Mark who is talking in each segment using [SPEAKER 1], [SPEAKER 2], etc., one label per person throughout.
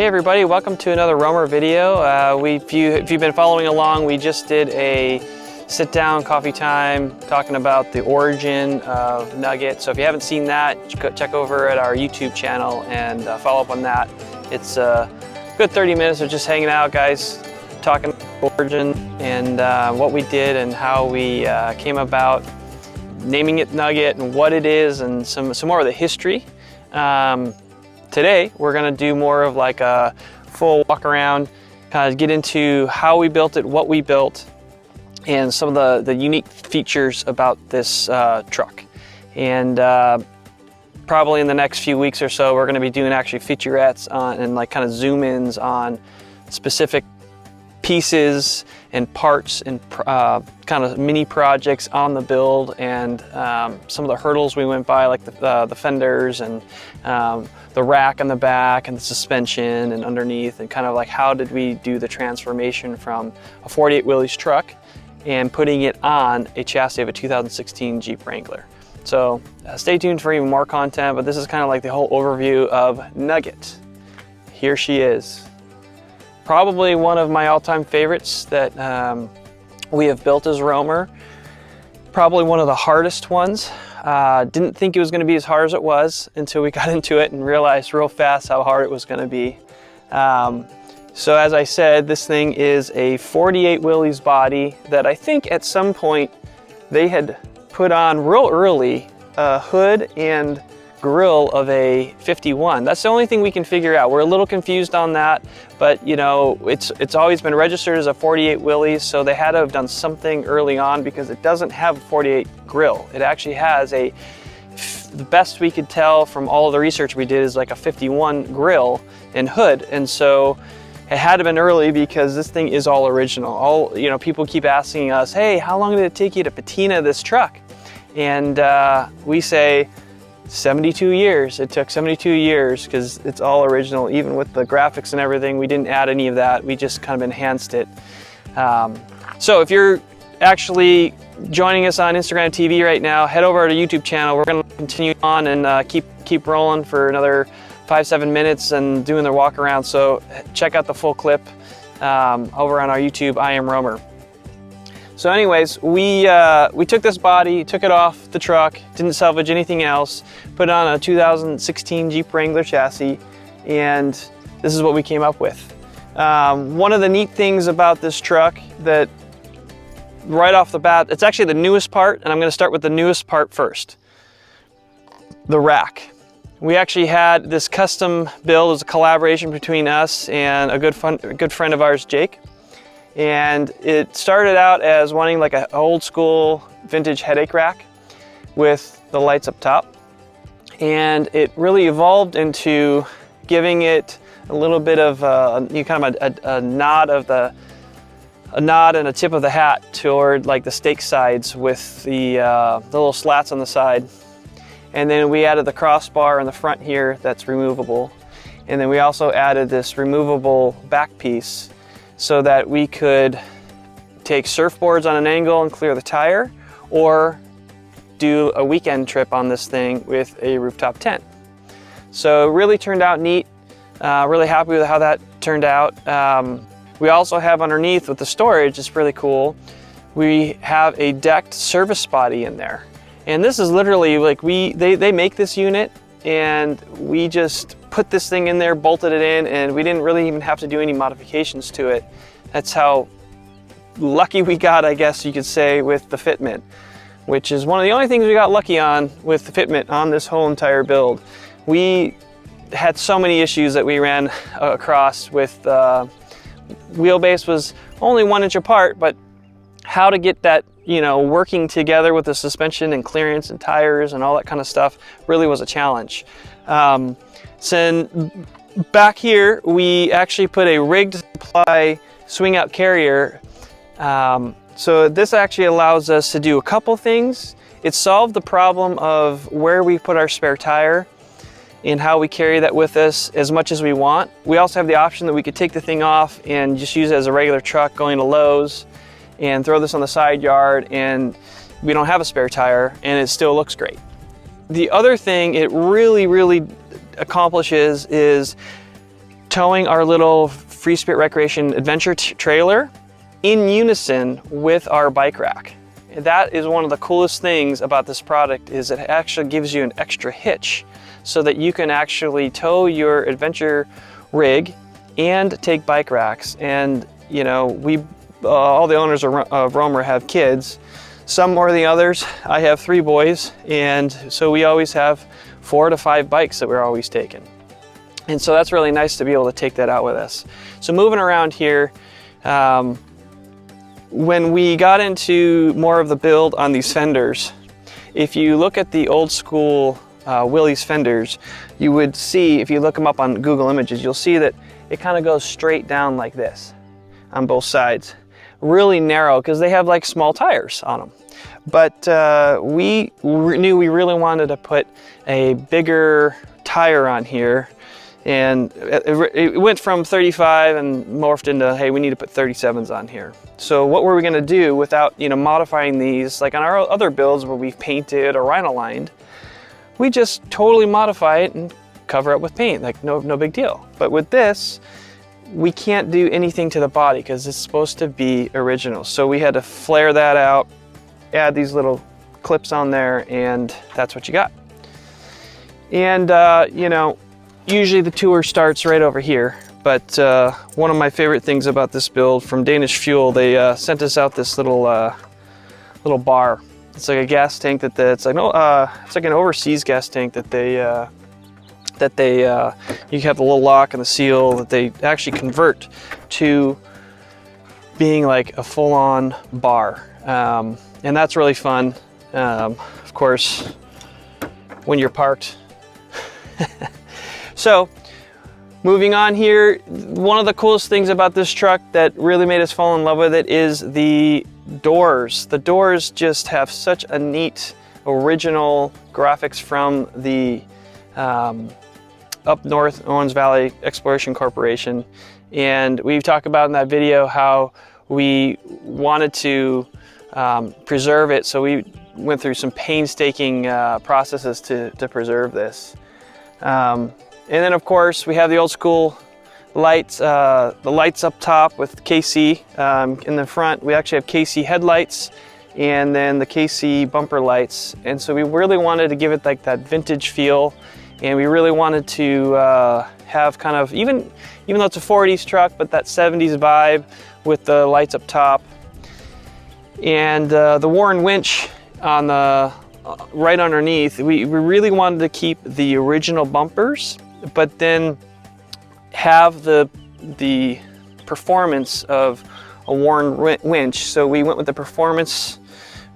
[SPEAKER 1] Hey everybody, welcome to another RoamR video. If you've been following along, we just did a sit-down coffee time talking about the origin of Nugget. So if you haven't seen that, check over at our YouTube channel and follow up on that. It's a good 30 minutes of just hanging out, guys, talking about origin and what we did and how we came about naming it Nugget and what it is and some more of the history. Today, we're gonna do more of like a full walk around, kind of get into how we built it, what we built, and some of the unique features about this truck. And probably in the next few weeks or so, we're gonna be doing actually featurettes on, and like kind of zoom ins on specific pieces and parts and kind of mini projects on the build, and some of the hurdles we went by, like the fenders and the rack on the back and the suspension and underneath, and kind of like how did we do the transformation from a 48 Willys truck and putting it on a chassis of a 2016 Jeep Wrangler. So stay tuned for even more content, but this is kind of like the whole overview of Nugget. Here she is. Probably one of my all-time favorites that we have built as RoamR. Probably one of the hardest ones. Didn't think it was going to be as hard as it was until we got into it and realized real fast how hard it was going to be. So as I said, this thing is a 48 Willys body that I think at some point they had put on real early a hood and grill of a 51. That's the only thing we can figure out. We're a little confused on that, but you know, it's always been registered as a 48 Willys, so they had to have done something early on because it doesn't have a 48 grill. It actually has the best we could tell from all of the research we did is like a 51 grill and hood, and so it had to have been early because this thing is all original. You know, people keep asking us, hey, how long did it take you to patina this truck? And we say 72 years. It took 72 years because it's all original, even with the graphics and everything. We didn't add any of that. We just kind of enhanced it. So if you're actually joining us on Instagram TV right now, head over to our YouTube channel. We're going to continue on and keep rolling for another 5-7 minutes and doing the walk around. So check out the full clip over on our YouTube. I am RoamR. So anyways, we took this body, took it off the truck, didn't salvage anything else, put it on a 2016 Jeep Wrangler chassis, and this is what we came up with. One of the neat things about this truck that right off the bat, it's actually the newest part, and I'm gonna start with the newest part first. The rack. We actually had this custom build. It was a collaboration between us and a good friend of ours, Jake. And it started out as wanting like an old school vintage headache rack with the lights up top. And it really evolved into giving it a little bit of a nod and a tip of the hat toward like the stake sides with the little slats on the side. And then we added the crossbar in the front here that's removable. And then we also added this removable back piece so that we could take surfboards on an angle and clear the tire, or do a weekend trip on this thing with a rooftop tent. So it really turned out neat. Really happy with how that turned out. We also have underneath with the storage, it's really cool. We have a decked service body in there. And this is literally like they make this unit and we just put this thing in there, bolted it in, and we didn't really even have to do any modifications to it. That's how lucky we got, I guess you could say, with the fitment, which is one of the only things we got lucky on with the fitment on this whole entire build. We had so many issues that we ran across with wheelbase was only 1 inch apart, but how to get that, you know, working together with the suspension and clearance and tires and all that kind of stuff really was a challenge. So back here, we actually put a rigged supply swing out carrier. So this actually allows us to do a couple things. It solved the problem of where we put our spare tire and how we carry that with us as much as we want. We also have the option that we could take the thing off and just use it as a regular truck going to Lowe's and throw this on the side yard, and we don't have a spare tire and it still looks great. The other thing it really accomplishes is towing our little Free Spirit Recreation adventure trailer in unison with our bike rack. That is one of the coolest things about this product, is it actually gives you an extra hitch so that you can actually tow your adventure rig and take bike racks. And you know, we all the owners of RoamR have kids, some more than others. I have 3 boys, and so we always have 4 to 5 bikes that we're always taking. And so that's really nice to be able to take that out with us. So moving around here, when we got into more of the build on these fenders, if you look at the old school Willys fenders, you would see, if you look them up on Google Images, you'll see that it kind of goes straight down like this on both sides. Really narrow because they have like small tires on them. But we knew we really wanted to put a bigger tire on here, and it went from 35 and morphed into, hey, we need to put 37s on here. So what were we going to do without, you know, modifying these like on our other builds where we've painted or rhino-lined? We just totally modify it and cover it with paint, like no big deal. But with this, we can't do anything to the body because it's supposed to be original. So we had to flare that out, add these little clips on there, and that's what you got. And you know, usually the tour starts right over here, but one of my favorite things about this build, from Danish Fuel, they sent us out this little bar. It's like a gas tank that it's like an overseas gas tank that you have the little lock and the seal that they actually convert to being like a full-on bar, and that's really fun. Of course, when you're parked. So moving on here, one of the coolest things about this truck that really made us fall in love with it is the doors. The doors just have such a neat original graphics from the up north Owens Valley Exploration Corporation. And we've talked about in that video how we wanted to preserve it, so we went through some painstaking processes to preserve this. And then of course we have the old school lights, the lights up top with KC. In the front we actually have KC headlights, and then the KC bumper lights. And so we really wanted to give it like that vintage feel, and we really wanted to have kind of, even though it's a 40s truck, but that 70s vibe with the lights up top. And the Warren winch on the right underneath, we really wanted to keep the original bumpers, but then have the performance of a Warren winch. So we went with the performance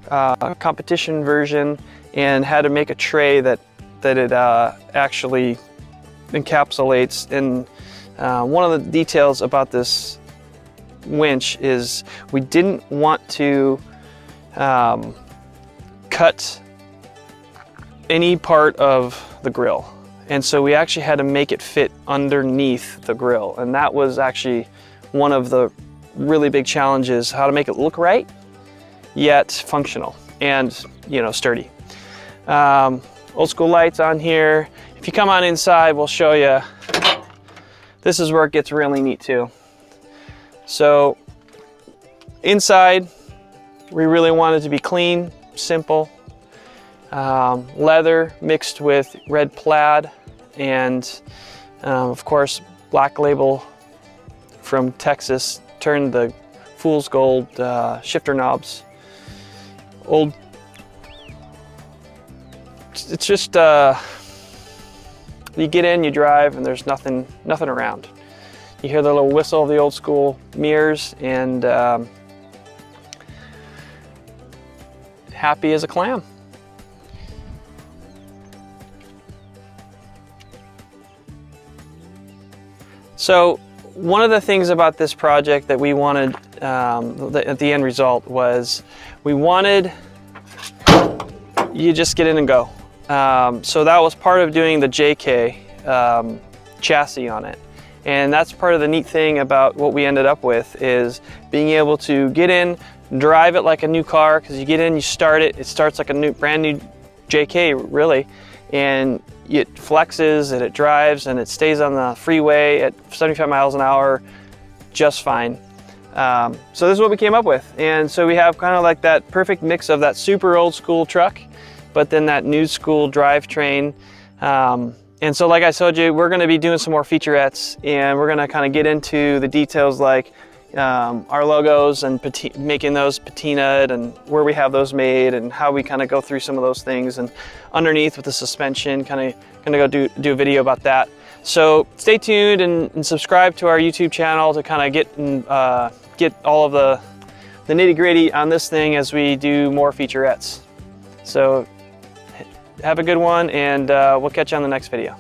[SPEAKER 1] competition version and had to make a tray that it actually encapsulates. And one of the details about this winch is we didn't want to cut any part of the grill, and so we actually had to make it fit underneath the grill, and that was actually one of the really big challenges, how to make it look right yet functional and, you know, sturdy. Old school lights on here. If you come on inside, we'll show you. This is where it gets really neat too. So inside, we really wanted to be clean, simple. Leather mixed with red plaid, and of course black label from Texas. Turned the fool's gold shifter knobs. It's just you get in, you drive, and there's nothing around. You hear the little whistle of the old school mirrors, and happy as a clam. So one of the things about this project that we wanted at the end result was we wanted you just get in and go. So that was part of doing the JK chassis on it. And that's part of the neat thing about what we ended up with, is being able to get in, drive it like a new car, because you get in, you start it, it starts like a brand new JK really, and it flexes and it drives and it stays on the freeway at 75 miles an hour just fine. So this is what we came up with. And so we have kind of like that perfect mix of that super old school truck, but then that new school drivetrain. And so like I told you, we're gonna be doing some more featurettes, and we're gonna kind of get into the details like our logos and making those patinaed and where we have those made and how we kind of go through some of those things, and underneath with the suspension, kind of gonna go do a video about that. So stay tuned and subscribe to our YouTube channel to kind of get all of the nitty-gritty on this thing as we do more featurettes. So have a good one, and we'll catch you on the next video.